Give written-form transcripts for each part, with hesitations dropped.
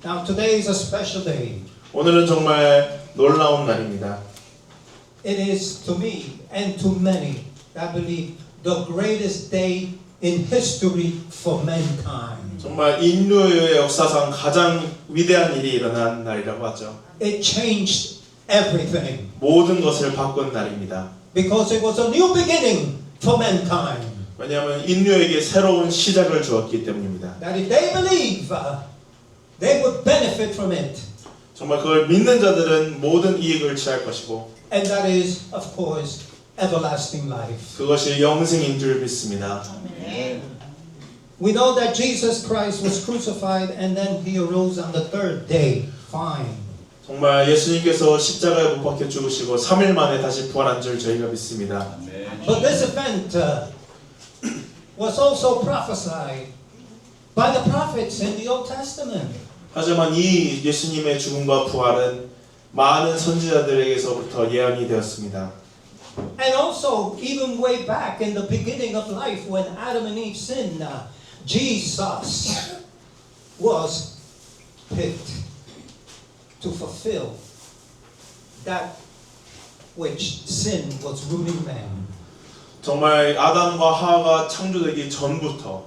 Now today is a special day. 오늘은 정말 놀라운 날입니다. It is to me and to many, I believe, the greatest day in history for mankind. 정말 인류의 역사상 가장 위대한 일이 일어난 날이라고 하죠. It changed everything 모든 것을 바꾼 날입니다. because it was a new beginning for mankind. 왜냐하면 인류에게 새로운 시작을 주었기 때문입니다. That if they believe, they would benefit from it. 정말 그걸 믿는 자들은 모든 이익을 취할 것이고 And that is, of course, everlasting life. 그것이 영생인 줄 믿습니다. We know that Jesus Christ was crucified and then he arose on the third day. Fine. 정말 예수님께서 십자가에 못 박혀 죽으시고 3일 만에 다시 부활한 줄 저희가 믿습니다. But this event was also prophesied by the prophets in the Old Testament. 하지만 이 예수님의 죽음과 부활은 많은 선지자들에게서부터 예언이 되었습니다. And also, even way back in the beginning of life when Adam and Eve sinned, Jesus was picked to fulfill that which sin was ruling man. 정말 아담과 하와가 창조되기 전부터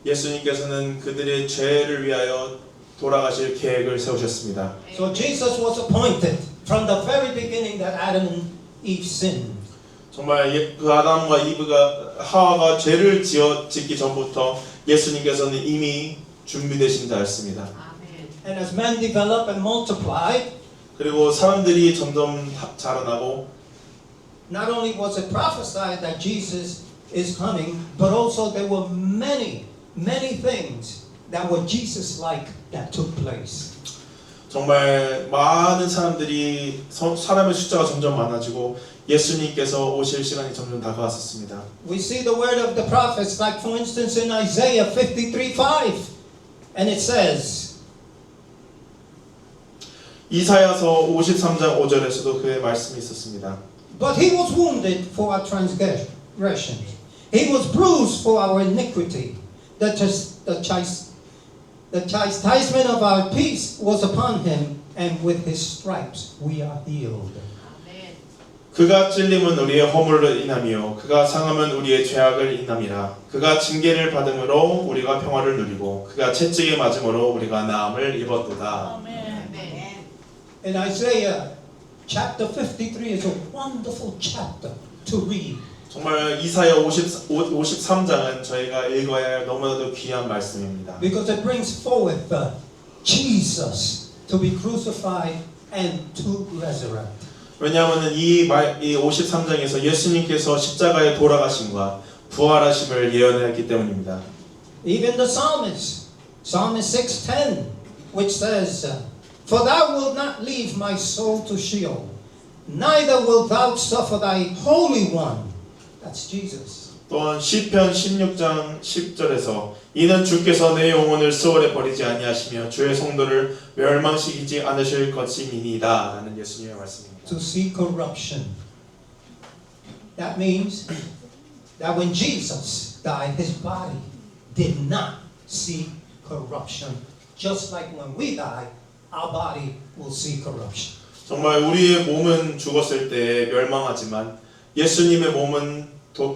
예수님께서는 그들의 죄를 위하여 돌아가실 계획을 세우셨습니다. So Jesus was appointed from the very beginning that Adam and Eve sinned. 정말 그 아담과 하와가 죄를 짓기 전부터 예수님께서는 이미 준비되신 자였습니다. And as man developed and multiplied, 그리고 사람들이 점점 자라나고 not only was it prophesied that Jesus is coming, but also there were many things that were Jesus-like that took place. 정말 많은 사람들이 사람의 숫자가 점점 많아지고 예수님께서 오실 시간이 점점 다가왔었습니다. We see the word of the prophets, like for instance in Isaiah 53:5, and it says, 이사야서 53장 5절에서도 그의 말씀이 있었습니다. But he was wounded for our transgressions. He was bruised for our iniquity. The chastisement of our peace was upon him, and with his stripes we are healed. 그가 찔림은 우리의 허물을 인함이요 그가 상함은 우리의 죄악을 인함이라. 그가 징계를 받음으로 우리가 평화를 누리고 그가 채찍에 맞음으로 우리가 나음을 입었도다. In Isaiah chapter 53 is a wonderful chapter to read. 정말 이사야 53장은 저희가 읽어야 할 너무나도 귀한 말씀입니다. Because it brings forth Jesus to be crucified and to resurrect. 왜냐하면 이 53장에서 예수님께서 십자가에 돌아가심과 부활하심을 예언했기 때문입니다. Even the psalmist, Psalmist 6:10, which says, For thou wilt not leave my soul to Sheol, neither wilt thou suffer thy Holy One. That's Jesus. 또한 시편 16장 10절에서 이는 주께서 내 영혼을 수월에 버리지 아니하시며 주의 성도를 멸망시키지 않으실 것임이니이다 라는 예수님의 말씀입니다. To see corruption. That means that when Jesus died, his body did not see corruption. Just like when we die, our body will see corruption. 정말 우리의 몸은 죽었을 때 멸망하지만 예수님의 몸은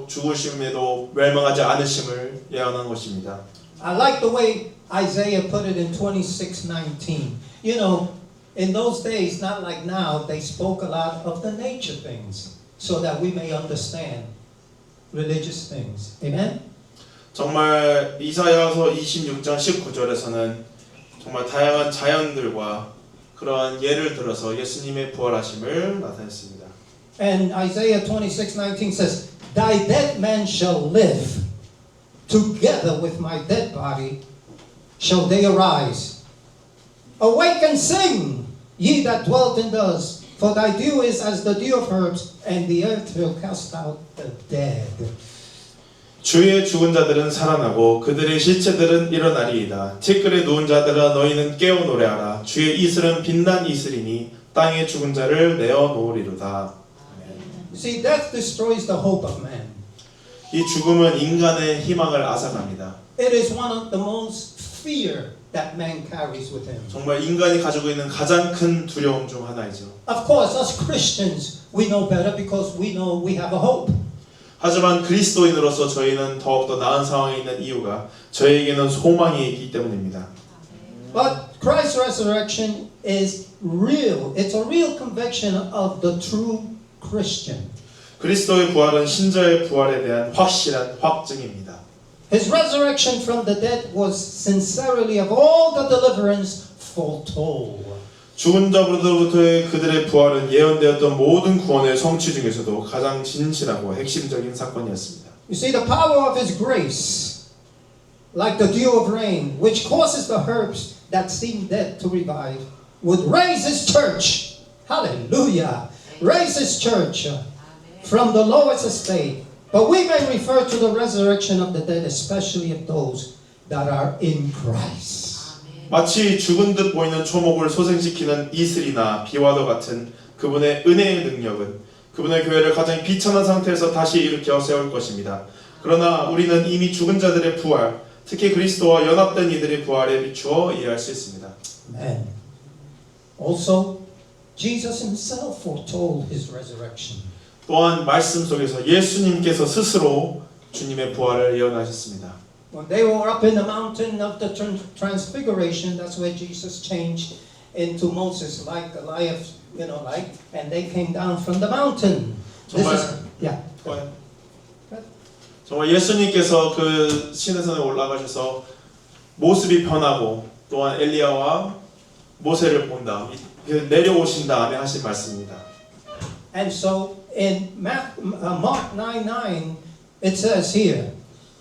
죽으심에도 멸망하지 않으심을 예언한 것입니다. I like the way Isaiah put it in 26:19. You know, in those days, not like now, they spoke a lot of the nature things so that we may understand religious things. Amen? 정말 이사야서 26장 19절에서는 정말 다양한 자연들과 그러한 예를 들어서 예수님의 부활하심을 나타냈습니다. And Isaiah 26:19 says, Thy dead man shall live, together with my dead body shall they arise. Awake and sing, ye that dwelt in dust, for thy dew is as the dew of herbs, and the earth will cast out the dead. 주의 죽은 자들은 살아나고 그들의 시체들은 일어나리이다. 티끌에 누운 자들아 너희는 깨어 노래하라. 주의 이슬은 빛난 이슬이니 땅에 죽은 자를 내어 놓으리로다. You see, death destroys the hope of man. 이 죽음은 인간의 희망을 앗아갑니다. It is one of the most feared that man carries with him. 정말 인간이 가지고 있는 가장 큰 두려움 중 하나이죠. Of course, us Christians, we know better because we know we have a hope. 하지만 그리스도인으로서 저희는 더욱더 나은 상황에 있는 이유가 저희에게는 소망이 있기 때문입니다. But Christ's resurrection is real. It's a real conviction of the true Christian. 그리스도의 부활은 신자의 부활에 대한 확실한 확증입니다. His resurrection from the dead was sincerely of all the deliverance foretold. 죽은 자로부터의 그들의 부활은 예언되었던 모든 구원의 성취 중에서도 가장 진실하고 핵심적인 사건이었습니다. You see, the power of His grace, like the dew of rain, which causes the herbs that seem dead to revive, would raise His church. Hallelujah! Raise His church from the lowest estate. But we may refer to the resurrection of the dead, especially of those that are in Christ. 마치 죽은 듯 보이는 초목을 소생시키는 이슬이나 비와도 같은 그분의 은혜의 능력은 그분의 교회를 가장 비천한 상태에서 다시 일으켜 세울 것입니다. 그러나 우리는 이미 죽은 자들의 부활, 특히 그리스도와 연합된 이들의 부활에 비추어 이해할 수 있습니다. Amen. Also, Jesus Himself foretold His resurrection. 또한 말씀 속에서 예수님께서 스스로 주님의 부활을 예언하셨습니다. When they were up in the mountain of the transfiguration, that's where Jesus changed into Moses, like Elias, and they came down from the mountain. 정말 예수님께서 그 시내산에 올라가셔서 모습이 변하고 또한 엘리야와 모세를 본 다음 내려오신 다음에 하신 말씀입니다. And so in Mark 9:9, it says here,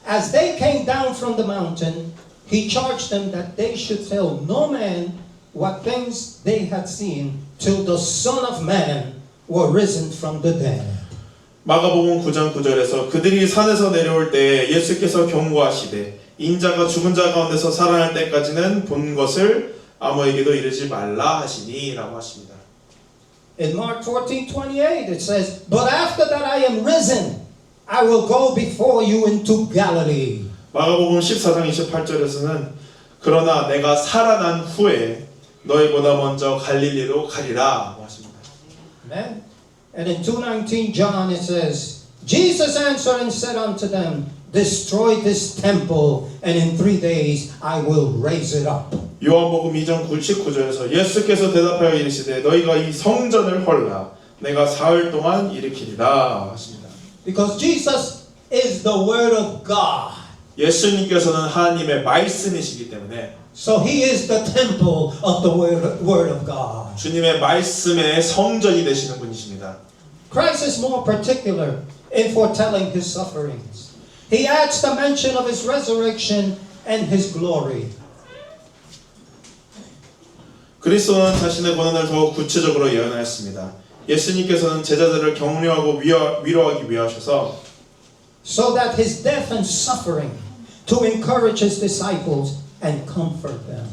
as they came down from the mountain, He charged them that they should tell no man what things they had seen till the Son of Man were risen from the dead. 마가복음 9장 9절에서 그들이 산에서 내려올 때에 예수께서 경고하시되 인자가 죽은 자 가운데서 살아날 때까지는 본 것을 아무에게도 이르지 말라 하시니라고 하십니다. In Mark 14:28 it says, but after that I am risen, I will go before you into Galilee. 마가복음 14장 28절에서는 그러나 내가 살아난 후에 너희보다 먼저 갈릴리로 가리라 하십니다. Amen. And in 2:19 John it says, Jesus answered and said unto them, destroy this temple, and in 3 days I will raise it up. 요한복음 2장 99절에서 예수께서 대답하여 이르시되 너희가 이 성전을 헐라 내가 사흘 동안 일으키리라 하십니다. Because Jesus is the Word of God. 예수님께서는 하나님의 말씀이시기 때문에 So He is the temple of the Word of God. 주님의 말씀의 성전이 되시는 분이십니다. Christ is more particular in foretelling His sufferings. He adds the mention of His resurrection and His glory. 그리스도는 자신의 고난을 더욱 구체적으로 예언하였습니다. 예수님께서는 제자들을 격려하고 위로하기 위하셔서 So that His death and suffering to encourage His disciples and comfort them.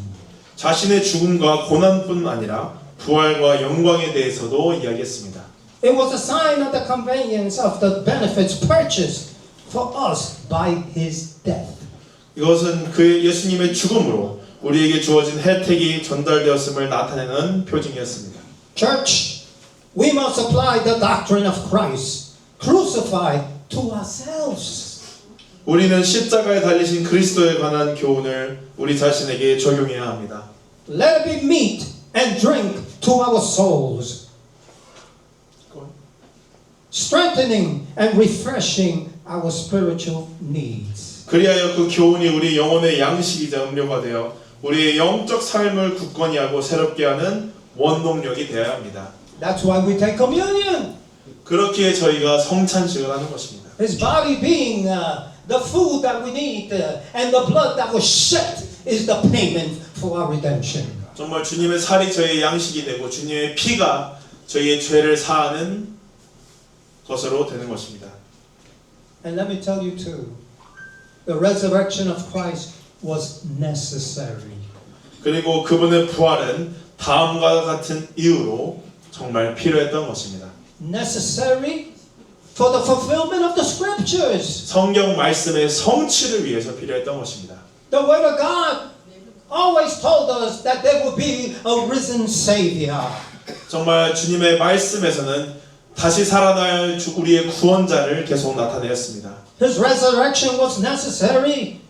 자신의 죽음과 고난뿐 아니라 부활과 영광에 대해서도 이야기했습니다. It was a sign of the convenience of the benefits purchased for us by His death. 이것은 그 예수님의 죽음으로 우리에게 주어진 혜택이 전달되었음을 나타내는 표징이었습니다. Church, we must apply the doctrine of Christ crucified to ourselves. 우리는 십자가에 달리신 그리스도에 관한 교훈을 우리 자신에게 적용해야 합니다. Let it be meat and drink to our souls, strengthening and refreshing our spiritual needs. 그리하여 그 교훈이 우리 영혼의 양식이자 음료가 되어 우리의 영적 삶을 굳건히 하고 새롭게 하는 원동력이 되어야 합니다. That's why we take communion. 그렇기에 저희가 성찬식을 하는 것입니다. His body being the food that we need and the blood that was shed is the payment for our redemption. 정말 주님의 살이 저희의 양식이 되고 주님의 피가 저희의 죄를 사하는 것으로 되는 것입니다. And let me tell you too, the resurrection of Christ was necessary. 그리고 그분의 부활은 다음과 같은 이유로 정말 필요했던 것입니다. Necessary for the fulfillment of the scriptures. 성경 말씀의 성취를 위해서 필요했던 것입니다. The word of God always told us that there would be a risen Savior. 정말 주님의 말씀에서는 다시 살아날 우리의 구원자를 계속 나타내었습니다. His resurrection was necessary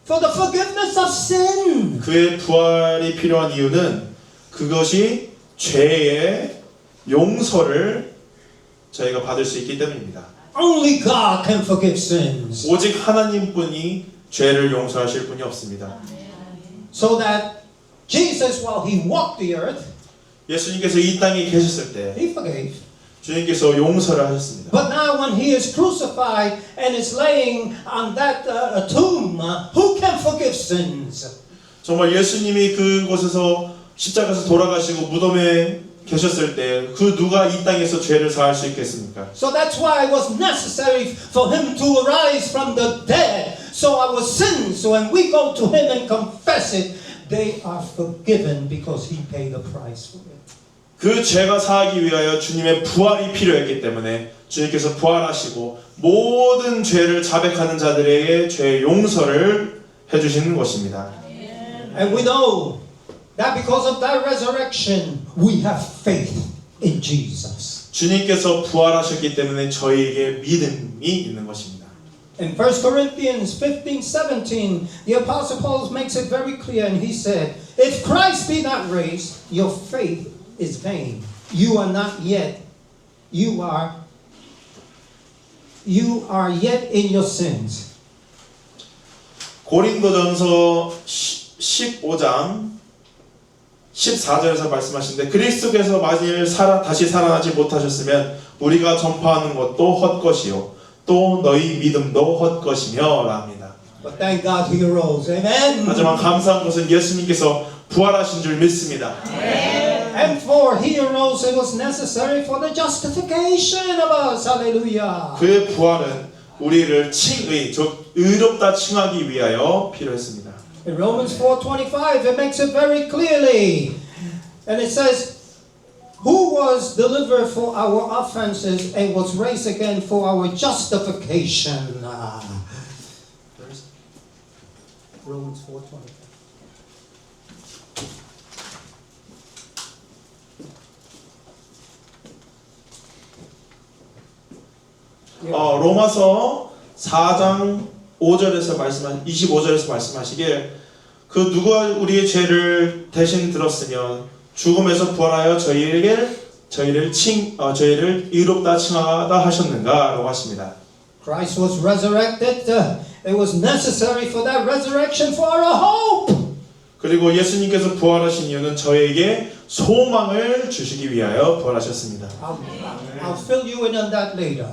for the forgiveness of sin. 그의 부활이 필요한 이유는 그것이 죄의 용서를 저희가 받을 수 있기 때문입니다. Only God can forgive sins. 오직 하나님뿐이 죄를 용서하실 분이 없습니다. So that Jesus, while he walked the earth, 예수님께서 이 땅에 계셨을 때 he forgave. 주님께서 용서를 하셨습니다. But now when he is crucified and is laying on that tomb, who can forgive sins? 정말 예수님이 그곳에서 십자가에서 돌아가시고 무덤에 계셨을 때 그 누가 이 땅에서 죄를 사할 수 있겠습니까? So that's why it was necessary for him to arise from the dead. So our sins, when we go to him and confess it, they are forgiven because he paid the price for it. 그 죄가 사하기 위하여 주님의 부활이 필요했기 때문에 주님께서 부활하시고 모든 죄를 자백하는 자들에게 죄의 용서를 해주시는 것입니다. And we know that because of that resurrection, we have faith in Jesus. 주님께서 부활하셨기 때문에 저희에게 믿음이 있는 것입니다. In 1 Corinthians 15:17, the Apostle Paul makes it very clear, and he said, "If Christ be not raised, your faith is vain. You are not yet. You are yet in your sins." 고린도전서 15장 14절에서 말씀하시는데 그리스도께서 만일 다시 살아나지 못하셨으면 우리가 전파하는 것도 헛것이요 또 너희 믿음도 헛것이며 라합니다. But thank God he arose. Amen. 하지만 감사한 것은 예수님께서 부활하신 줄 믿습니다. And for he arose, it was necessary for the justification of us. Hallelujah. 그의 부활은 우리를 의롭다 칭하기 위하여 필요했습니다. In Romans 4:25, it makes it very clearly. And it says, "Who was delivered for our offenses and was raised again for our justification." Romans 4:25. 로마서 4장 5절에서 25절에서 말씀하시길 그 누가 우리의 죄를 대신 들었으면 죽음에서 부활하여 저희를 의롭다 칭하다 하셨는가라고 하십니다. Christ was resurrected. It was necessary for that resurrection for our hope. 그리고 예수님께서 부활하신 이유는 저에게 소망을 주시기 위하여 부활하셨습니다. I'll fill you in on that later.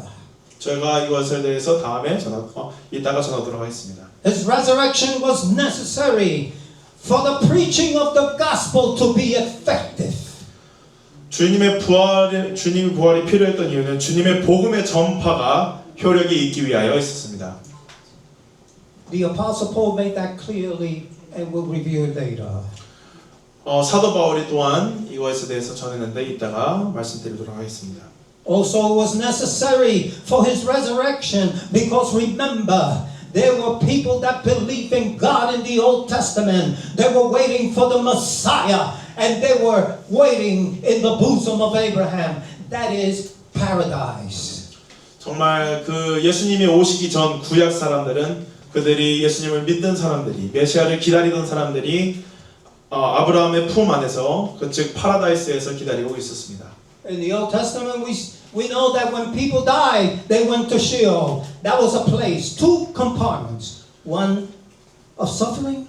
제가 이것에 대해서 다음에 이따가 전하도록 하겠습니다. His resurrection was necessary for the preaching of the gospel to be effective. 주님의 부활이 필요했던 이유는 주님의 복음의 전파가 효력이 있기 위하여 있었습니다. The Apostle Paul made that clearly, and we'll review it later. 사도 바울이 또한 이것에 대해서 전했는데 이따가 말씀드리도록 하겠습니다. Also, it was necessary for his resurrection because remember, there were people that believed in God in the Old Testament. They were waiting for the Messiah, and they were waiting in the bosom of Abraham. That is paradise. 정말 그 예수님이 오시기 전 구약 사람들은 그들이 예수님을 믿는 사람들이 메시아를 기다리던 사람들이 아브라함의 품 안에서 즉 파라다이스에서 기다리고 있었습니다. In the Old Testament, we know that when people died, they went to Sheol. That was a place, two compartments, one of suffering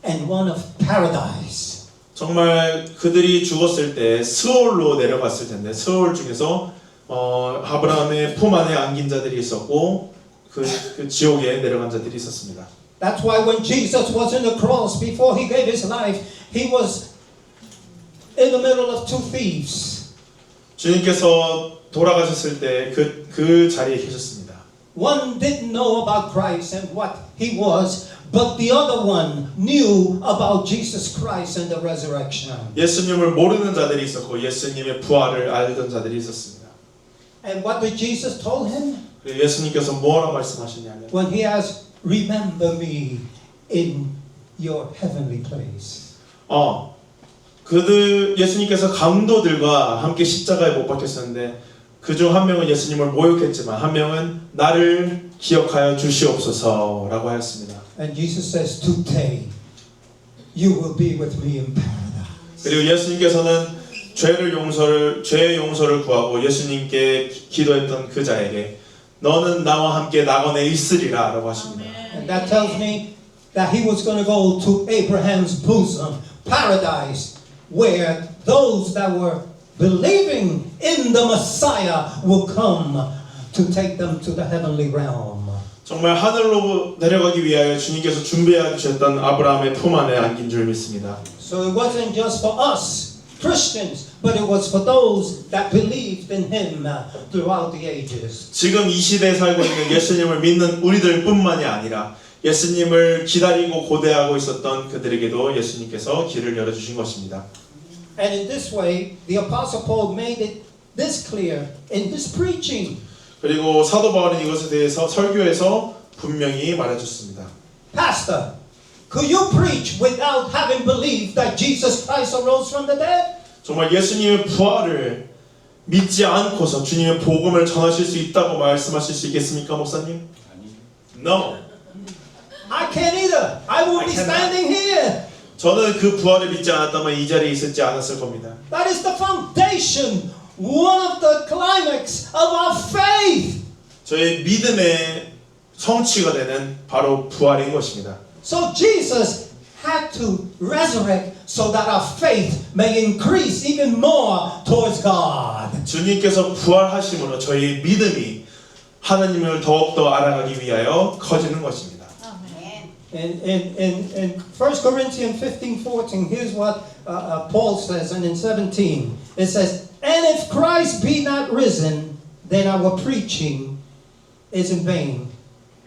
and one of paradise. 정말 그들이 죽었을 때 스올로 내려갔을 텐데 스올 중에서 아브라함의 품 안에 안긴 자들이 있었고 그 지옥에 내려간 자들이 있었습니다. That's why when Jesus was in the cross before he gave his life, he was in the middle of two thieves. 주님께서 돌아가셨을 때 그 자리에 계셨습니다. One didn't know about Christ and what he was, but the other one knew about Jesus Christ and the resurrection. 예수님을 모르는 자들이 있었고 예수님의 부활을 알던 자들이 있었습니다. And what did Jesus told him? 예수님께서 뭐라 말씀하셨냐면 When he asked, "Remember me in your heavenly place. 예수님께서 강도들과 함께 십자가에 못 박혔었는데 그중 한 명은 예수님을 모욕했지만 한 명은 나를 기억하여 주시옵소서라고 하였습니다. And Jesus says, today you will be with me in paradise. 그리고 예수님께서는 죄의 용서를 구하고 예수님께 기도했던 그 자에게 너는 나와 함께 낙원에 있으리라 라고 하십니다. And that tells me that he was going to go to Abraham's bosom, paradise, where those that were believing in the Messiah will come to take them to the heavenly realm. 정말 하늘로 내려가기 위하여 주님께서 준비해 주셨던 아브라함의 품 안에 안긴 줄 믿습니다. So it wasn't just for us Christians, but it was for those that believed in him throughout the ages. 지금 이 시대에 살고 있는 예수님을 믿는 우리들뿐만이 아니라 예수님을 기다리고 고대하고 있었던 그들에게도 예수님께서 길을 열어주신 것입니다. And in this way, the Apostle Paul made it this clear in his preaching. 그리고 사도 바울은 이것에 대해서 설교에서 분명히 말해줬습니다. Pastor, could you preach without having believed that Jesus Christ arose from the dead? 정말 예수님의 부활을 믿지 않고서 주님의 복음을 전하실 수 있다고 말씀하실 수 있겠습니까, 목사님? No. I can't either. I will be standing here. 저는 그 부활을 믿지 않았다면 이 자리에 있지 않았을 겁니다. That is the foundation, one of the climax of our faith. 저의 믿음의 성취가 되는 바로 부활인 것입니다. So Jesus had to resurrect so that our faith may increase even more towards God. 주님께서 부활하심으로 저희 믿음이 하나님을 더욱더 알아가기 위하여 커지는 것입니다. In 1 Corinthians 15:14, here's what Paul says, and in 17, it says, and if Christ be not risen, then our preaching is in vain,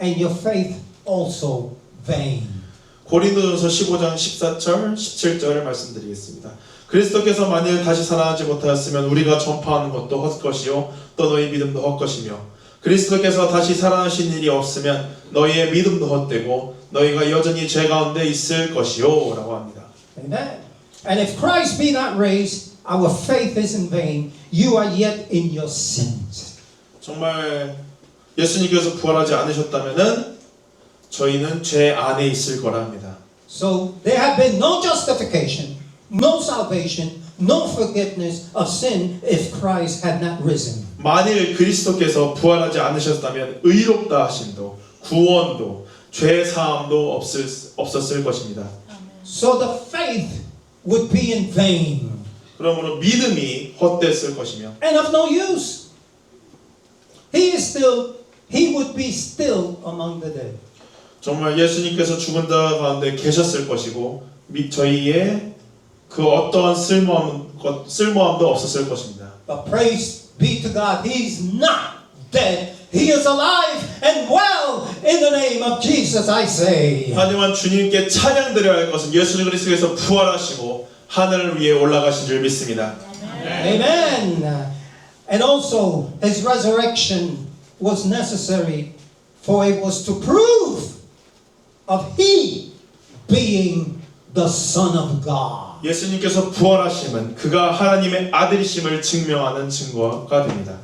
and your faith also vain. 고린도전서 15장 14절, 17절을 말씀드리겠습니다. 그리스도께서 만일 다시 살아나지 못하였으면 우리가 전파하는 것도 헛것이요 또 너희 믿음도 헛것이며 그리스도께서 다시 살아나신 일이 없으면 너희의 믿음도 헛되고 너희가 여전히 죄 가운데 있을 것이요 라고 합니다. Amen. And if Christ be not raised, our faith is in vain. You are yet in your sins. 정말 예수님께서 부활하지 않으셨다면은 저희는 죄 안에 있을 거라 합니다. So there have been no justification, no salvation, no forgiveness of sin if Christ had not risen. 만일 그리스도께서 부활하지 않으셨다면 의롭다 하심도 구원도 죄 사함도 없었을 것입니다. So the faith would be in vain 그러므로 믿음이 헛됐을 것이며 and of no use. He would be still among the dead. 정말 예수님께서 죽은 자 가운데 계셨을 것이고 저희의 그 어떠한 쓸모함도 없었을 것입니다. But praise be to God, He's not dead. He is alive and well in the name of Jesus, I say. 하지만 주님께 찬양드려야 할 것은 예수 그리스도께서 부활하시고 하늘을 위해 올라가신 줄 믿습니다. Amen. And also, His resurrection was necessary, for it was to prove of He being the Son of God. 예수님께서 부활하심은 그가 하나님의 아들이심을 증명하는 증거가 됩니다.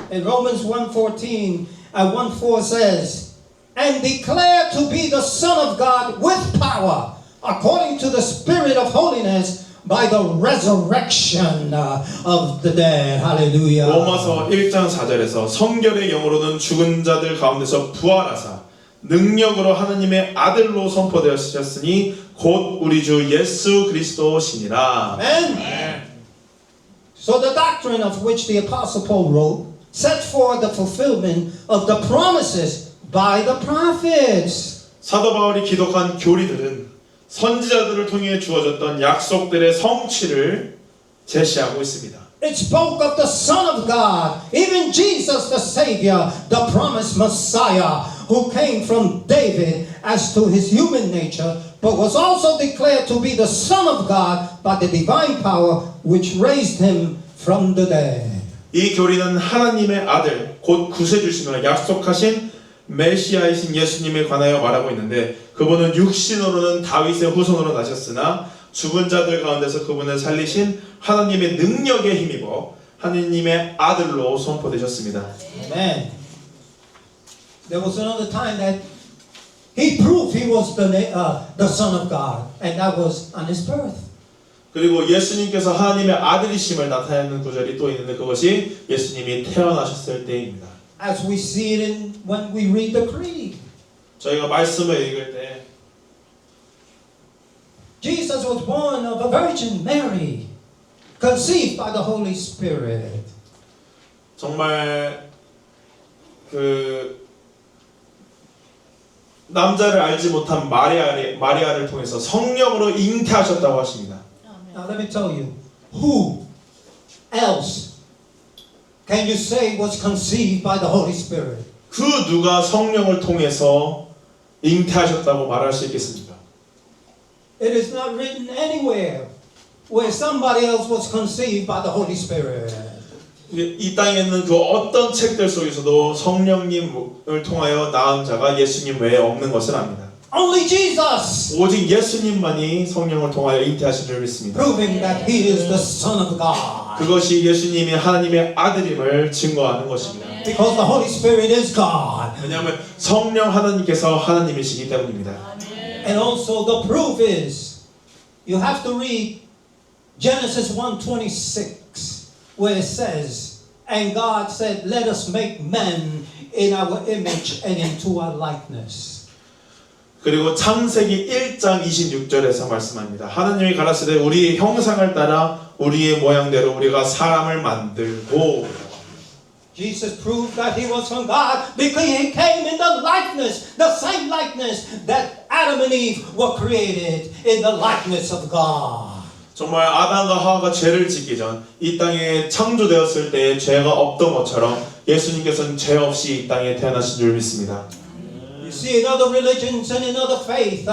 In Romans 1:14, 1:4 says, and declare to be the Son of God with power, according to the Spirit of holiness, by the resurrection of the dead. Hallelujah. 로마서 1장 4절에서 성결의 영으로는 죽은 자들 가운데서 부활하사 능력으로 하나님의 아들로 선포되었으니 곧 우리 주 예수 그리스도시니라. Amen. So the doctrine of which the Apostle Paul wrote set forth the fulfillment of the promises by the prophets. 사도 바울이 기록한 교리들은 선지자들을 통해 주어졌던 약속들의 성취를 제시하고 있습니다. It spoke of the Son of God, even Jesus the Savior, the promised Messiah, who came from David as to his human nature, but was also declared to be the Son of God by the divine power which raised him from the dead. 이 교리는 하나님의 아들 곧 구세주심을 약속하신 메시아이신 예수님에 관하여 말하고 있는데 그분은 육신으로는 다윗의 후손으로 나셨으나 죽은 자들 가운데서 그분을 살리신 하나님의 능력에 힘입어 하나님의 아들로 선포되셨습니다. Amen. There was another time that he proved he was the Son of God, and that was on his birth. 그리고 예수님께서 하나님의 아들이심을 나타내는 구절이 또 있는데 그것이 예수님이 태어나셨을 때입니다. As we see it in when we read the creed. 저희가 말씀을 읽을 때 Jesus was born of a Virgin Mary, conceived by the Holy Spirit. 정말 남자를 알지 못한 마리아를 통해서 성령으로 잉태하셨다고 하십니다. Now let me tell you, who else can you say was conceived by the Holy Spirit? 그 누가 성령을 통해서 잉태하셨다고 말할 수 있겠습니까? It is not written anywhere where somebody else was conceived by the Holy Spirit. 이 땅에 있는 그 어떤 책들 속에서도 성령님을 통하여 낳은 자가 예수님 외에 없는 것을 압니다. Only Jesus, 오직 예수님만이 성령을 통하여 잉태하신 줄 믿습니다. proving that He is the Son of God. 그것이 예수님이 하나님의 아들임을 증거하는 것입니다. Because the Holy Spirit is God. 왜냐하면 성령 하나님께서 하나님이시기 때문입니다. And also the proof is, you have to read Genesis 1:26, where it says, and God said, let us make man in our image and into our likeness. 그리고 창세기 1장 26절에서 말씀합니다. 하나님이 가라사대 우리의 형상을 따라 우리의 모양대로 우리가 사람을 만들고. Jesus proved that he was from God because he came in the likeness, the same likeness that Adam and Eve were created in the likeness of God. 정말 아담과 하와가 죄를 짓기 전 이 땅에 창조되었을 때 죄가 없던 것처럼 예수님께서는 죄 없이 이 땅에 태어나신 줄 믿습니다. You see, in other religions and in other faith,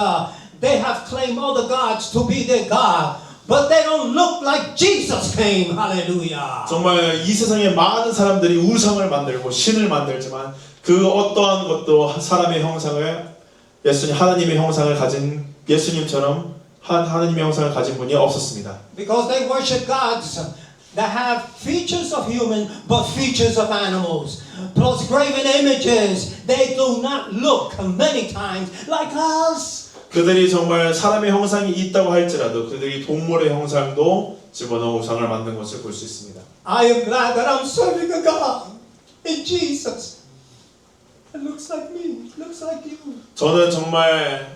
they have claimed other gods to be their God, but they don't look like Jesus came. Hallelujah. 정말 이 세상에 많은 사람들이 우상을 만들고 신을 만들지만 그 어떠한 것도 사람의 형상을 예수님 하나님의 형상을 가진 예수님처럼 하나님의 형상을 가진 분이 없었습니다. Because they worship gods that have features of human but features of animals. Plus graven images. They do not look many times like us. 그들이 정말 사람의 형상이 있다고 할지라도 그들이 동물의 형상도 집어넣어 우상을 만든 것을 볼 수 있습니다. I am glad that I'm serving a God in Jesus. It looks like me, looks like you. 저는 정말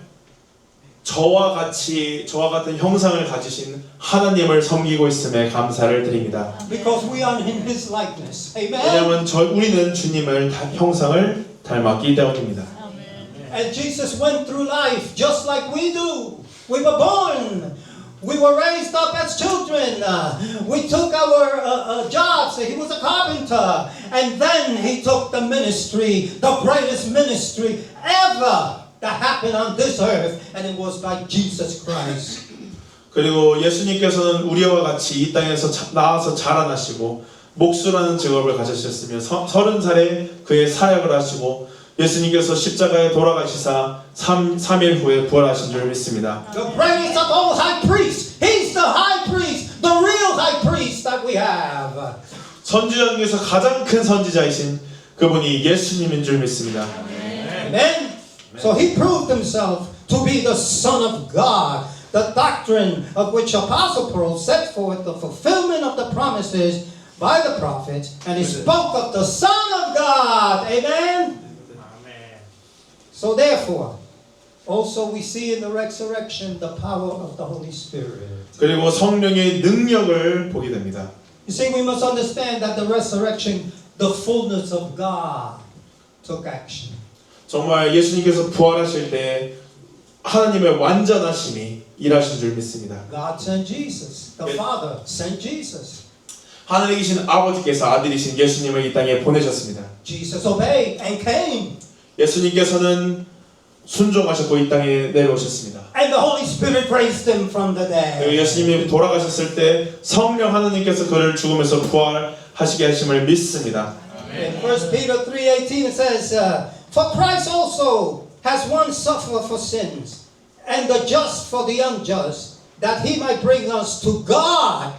저와 같은 형상을 가지신 하나님을 섬기고 있음에 감사를 드립니다. Because we are in His likeness. Amen. 왜냐하면 우리는 주님을 형상을 닮았기 때문입니다. And Jesus went through life just like we do. We were born. We were raised up as children. We took our jobs. He was a carpenter. And then He took the ministry, the greatest ministry ever that happened on this earth. And it was by Jesus Christ. 그리고 예수님께서는 우리와 같이 이 땅에서 나와서 자라나시고 목수라는 직업을 가지셨으며 30살에 그의 사역을 하시고 예수님께서 십자가에 돌아가시사 3일 후에 부활하신 줄 믿습니다. The greatest of all high priests. He's the high priest, the real high priest that we have. 선지자 중에서 가장 큰 선지자이신 그분이 예수님인 줄 믿습니다. Amen. So He proved Himself to be the Son of God. The doctrine of which Apostle Paul set forth the fulfillment of the promises by the prophets, and he spoke of the Son of God. Amen. So therefore, also we see in the resurrection the power of the Holy Spirit. 그리고 성령의 능력을 보게 됩니다. You see, we must understand that the resurrection, the fullness of God took action. 정말 예수님께서 부활하실 때 하나님의 완전하심이 일하신 줄 믿습니다. God sent Jesus. The Father sent Jesus. 하늘에 계신 아버지께서 아들이신 예수님을 이 땅에 보내셨습니다. Jesus obeyed and came. 예수님께서는 순종하셨고 이 땅에 내려오셨습니다. And the Holy Spirit raised Him from the dead. 예수님이 돌아가셨을 때 성령 하나님께서 그를 죽음에서 부활하시게 하심을 믿습니다. In 1 Peter 3:18 it says, For Christ also has once suffered for sins, and the just for the unjust, that he might bring us to God.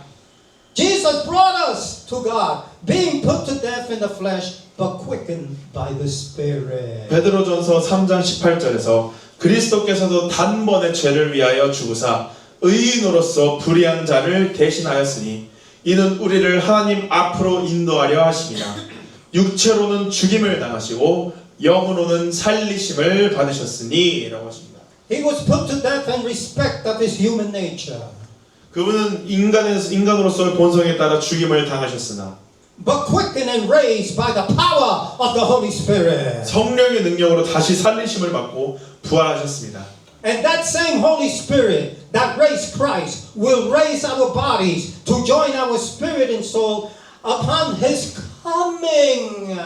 Jesus brought us to God, being put to death in the flesh, but quickened by the Spirit. 베드로전서 3장 18절에서 그리스도께서도 단번에 죄를 위하여 죽으사 의인으로서 불의한 자를 대신하였으니 이는 우리를 하나님 앞으로 인도하려 하심이라. 육체로는 죽임을 당하시고 영으로는 살리심을 받으셨으니 라고 하십니다. He was put to death in respect of his human nature. 그분은 인간으로서의 본성에 따라 죽임을 당하셨으나 But quickened and raised by the power of the Holy Spirit. 성령의 능력으로 다시 살리심을 받고 부활하셨습니다. And that same Holy Spirit that raised Christ will raise our bodies to join our spirit and soul upon his coming.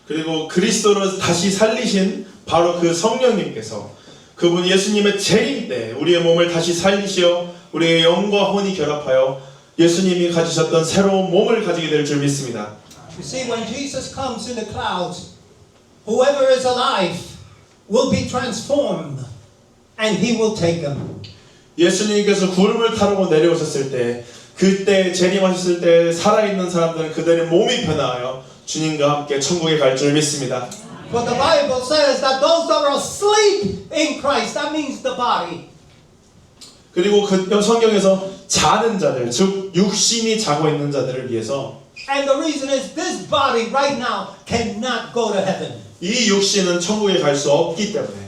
그리고 그리스도를 다시 살리신 바로 그 성령님께서 그분 예수님의 재림 때 우리의 몸을 다시 살리시어 우리의 영과 혼이 결합하여 예수님이 가지셨던 새로운 몸을 가지게 될 줄 믿습니다. You see, when Jesus comes in the clouds, whoever is alive will be transformed and he will take them. 예수님께서 구름을 타고 내려오셨을 때 그때 재림하셨을 때 살아있는 사람들은 그들의 몸이 변화하여 주님과 함께 천국에 갈 줄 믿습니다. But the Bible says that those that are asleep in Christ, that means the body. 그리고 그 성경에서 자는 자들, 즉 육신이 자고 있는 자들을 위해서 And the reason is this body right now cannot go to heaven. 이 육신은 천국에 갈 수 없기 때문에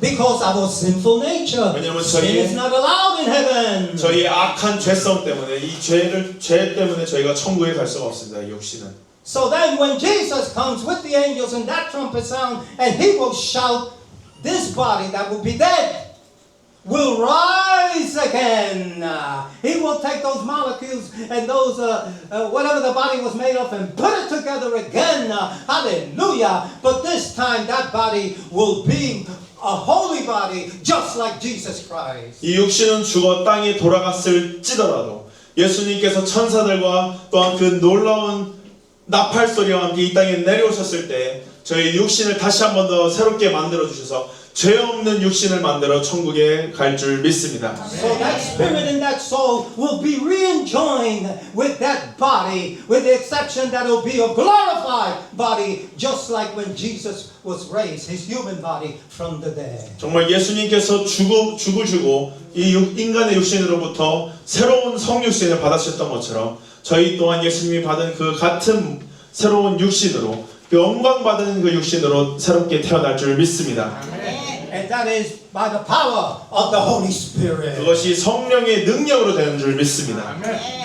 Because our sinful nature. 왜냐면 Sin 저희의- is not allowed in heaven. 저희의 악한 죄성 때문에 이 죄 때문에 저희가 천국에 갈 수가 없습니다. 이 육신은. So then when Jesus comes with the angels and that trumpet sound and he will shout, this body that will be dead will rise again. He will take those molecules and those whatever the body was made of and put it together again. Hallelujah. But this time that body will be a holy body just like Jesus Christ. 이 육신은 죽어 땅에 돌아갔을지더라도 예수님께서 천사들과 또한 그 놀라운 나팔 소리와 함께 이 땅에 내려오셨을 때 저희 육신을 다시 한 번 더 새롭게 만들어 주셔서 죄 없는 육신을 만들어 천국에 갈 줄 믿습니다. So that spirit and that soul will be re-enjoined with that body, with the exception that it will be a glorified body, just like when Jesus was raised, his human body from the dead. 정말 예수님께서 죽을 주고 이 인간의 육신으로부터 새로운 성육신을 받으셨던 것처럼 저희 또한 예수님이 받은 그 같은 새로운 육신으로 그 영광 받은 그 육신으로 새롭게 태어날 줄 믿습니다. And that is by the power of the Holy Spirit. 그것이 성령의 능력으로 되는 줄 믿습니다.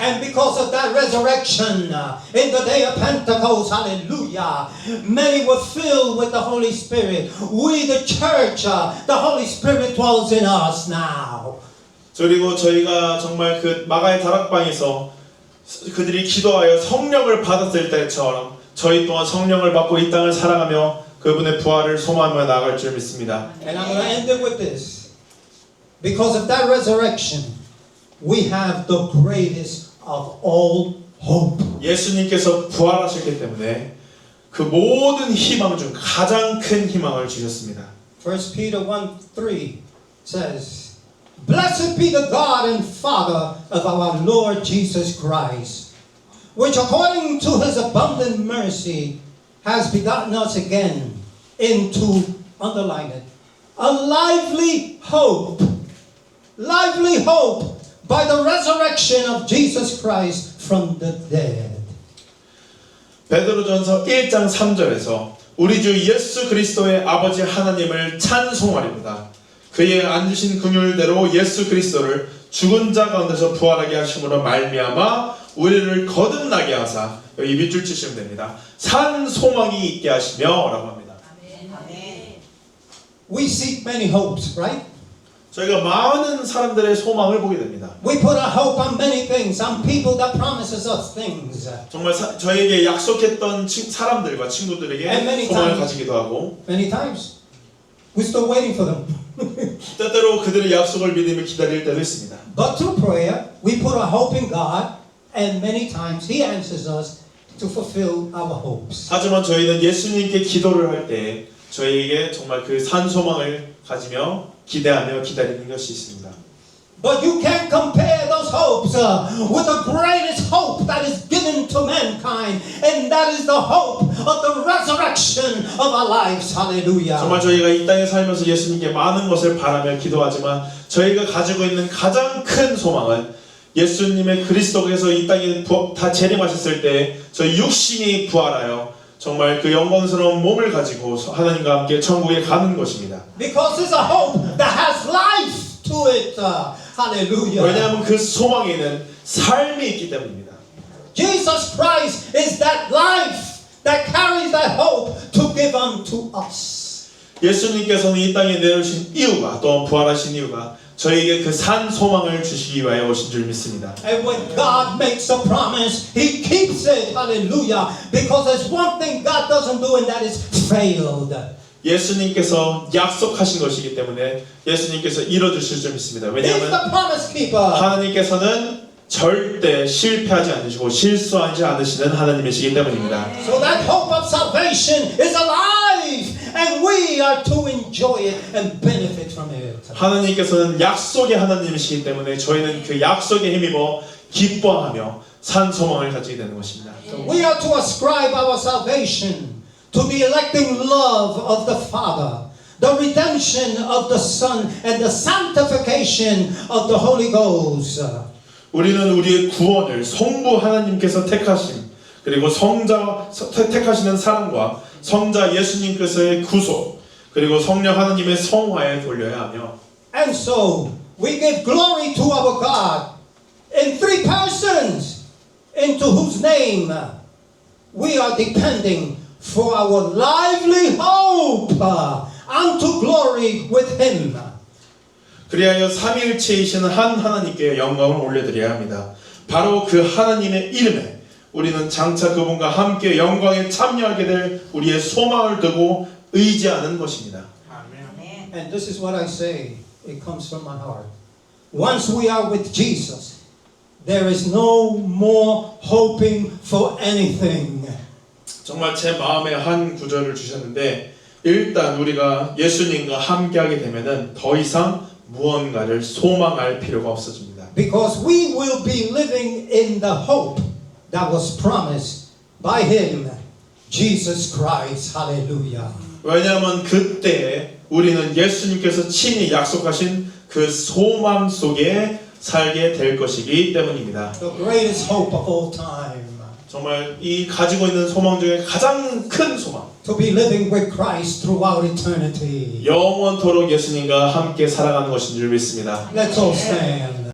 And because of that resurrection in the day of Pentecost, hallelujah, many were filled with the Holy Spirit. We, the church, the Holy Spirit dwells in us now. 그리고 저희가 정말 그 마가의 다락방에서 그들이 기도하여 성령을 받았을 때처럼 저희 또한 성령을 받고 이 땅을 살아가며 그분의 부활을 소망하며 나아갈 줄 믿습니다. And I'm going to end it with this. Because of that resurrection, we have the greatest of all hope. 예수님께서 부활하셨기 때문에 그 모든 희망 중 가장 큰 희망을 주셨습니다. 1 Peter 1:3 says, Blessed be the God and Father of our Lord Jesus Christ, which according to his abundant mercy has begotten us again into, underline it, a lively hope by the resurrection of Jesus Christ from the dead. 베드로전서 1장 3절에서 우리 주 예수 그리스도의 아버지 하나님을 찬송하리로다. 그의 앉으신 긍휼대로 예수 그리스도를 죽은 자 가운데서 부활하게 하심으로 말미암아 우리를 거듭나게 하사, 여기 밑줄 치시면 됩니다. 산 소망이 있게 하시며 라고 합니다. We seek many hopes, right? 저희가 많은 사람들의 소망을 보게 됩니다. We put our hope on many things, on people that promises us things. 정말 저에게 약속했던 사람들과 친구들에게 And many 소망을 times. 가지기도 하고 Many times. We're still waiting for them. 때때로 그들의 약속을 믿으며 기다릴 때도 있습니다. But through prayer, we put our hope in God, and many times He answers us to fulfill our hopes. 하지만 저희는 예수님께 기도를 할 때 저희에게 정말 그 산 소망을 가지며 기대하며 기다리는 것이 있습니다. But you can't compare those hopes with the greatest hope that is given to mankind, and that is the hope of the resurrection of our lives. Hallelujah. 정말 저희가 이 땅에 살면서 예수님께 많은 것을 바라며 기도하지만 저희가 가지고 있는 가장 큰 소망은 예수님의 그리스도께서 이 땅에 다 재림하셨을 때 저희 육신이 부활하여 정말 그 영광스러운 몸을 가지고 하나님과 함께 천국에 가는 것입니다. Because it's a hope that has life to it. Hallelujah. 왜냐하면 그 소망에는 삶이 있기 때문입니다. Jesus Christ is that life that carries that hope to give unto us. 예수님께서는 이 땅에 내려오신 이유가 또 부활하신 이유가 저에게 그 산 소망을 주시기 위하여 오신 줄 믿습니다. And when God makes a promise, He keeps it. Hallelujah. Because there's one thing God doesn't do, and that is failed. 예수님께서 약속하신 것이기 때문에 예수님께서 이뤄주실 줄 믿습니다. He's 왜냐하면 the promise keeper. 하나님께서는 절대 실패하지 않으시고 실수하지 않으시는 하나님이시기 때문입니다. So that hope of salvation is alive, and we are to enjoy it and benefit from it. 하나님께서는 약속의 하나님이시기 때문에 저희는 그 약속에 힘입어 기뻐하며 산 소망을 가지게 되는 것입니다. So we are to ascribe our salvation to the electing love of the Father, the redemption of the Son, and the sanctification of the Holy Ghost. 우리는 우리의 구원을 성부 하나님께서 택하심 그리고 성자 택하시는 사랑과 성자 예수님께서의 구속 그리고 성령 하나님의 성화에 돌려야 하며 And so we give glory to our God in three persons, into whose name we are depending for our lively hope unto glory with Him. 그리하여 삼위일체이신 한 하나님께 영광을 올려드려야 합니다. 바로 그 하나님의 이름에 우리는 장차 그분과 함께 영광에 참여하게 될 우리의 소망을 두고 의지하는 것입니다. And this is what I say. It comes from my heart. Once we are with Jesus, there is no more hoping for anything. 정말 제 마음에 한 구절을 주셨는데 일단 우리가 예수님과 함께하게 되면은 더 이상 무언가를 소망할 필요가 없어집니다. Because we will be living in the hope that was promised by Him, Jesus Christ. Hallelujah. 왜냐하면 그때 우리는 예수님께서 친히 약속하신 그 소망 속에 살게 될 것이기 때문입니다. The greatest hope of all time. 정말 이 가지고 있는 소망 중에 가장 큰 소망. To be living with Christ throughout eternity. 영원토록 예수님과 함께 살아가는 것인 줄 믿습니다. Let's all stand.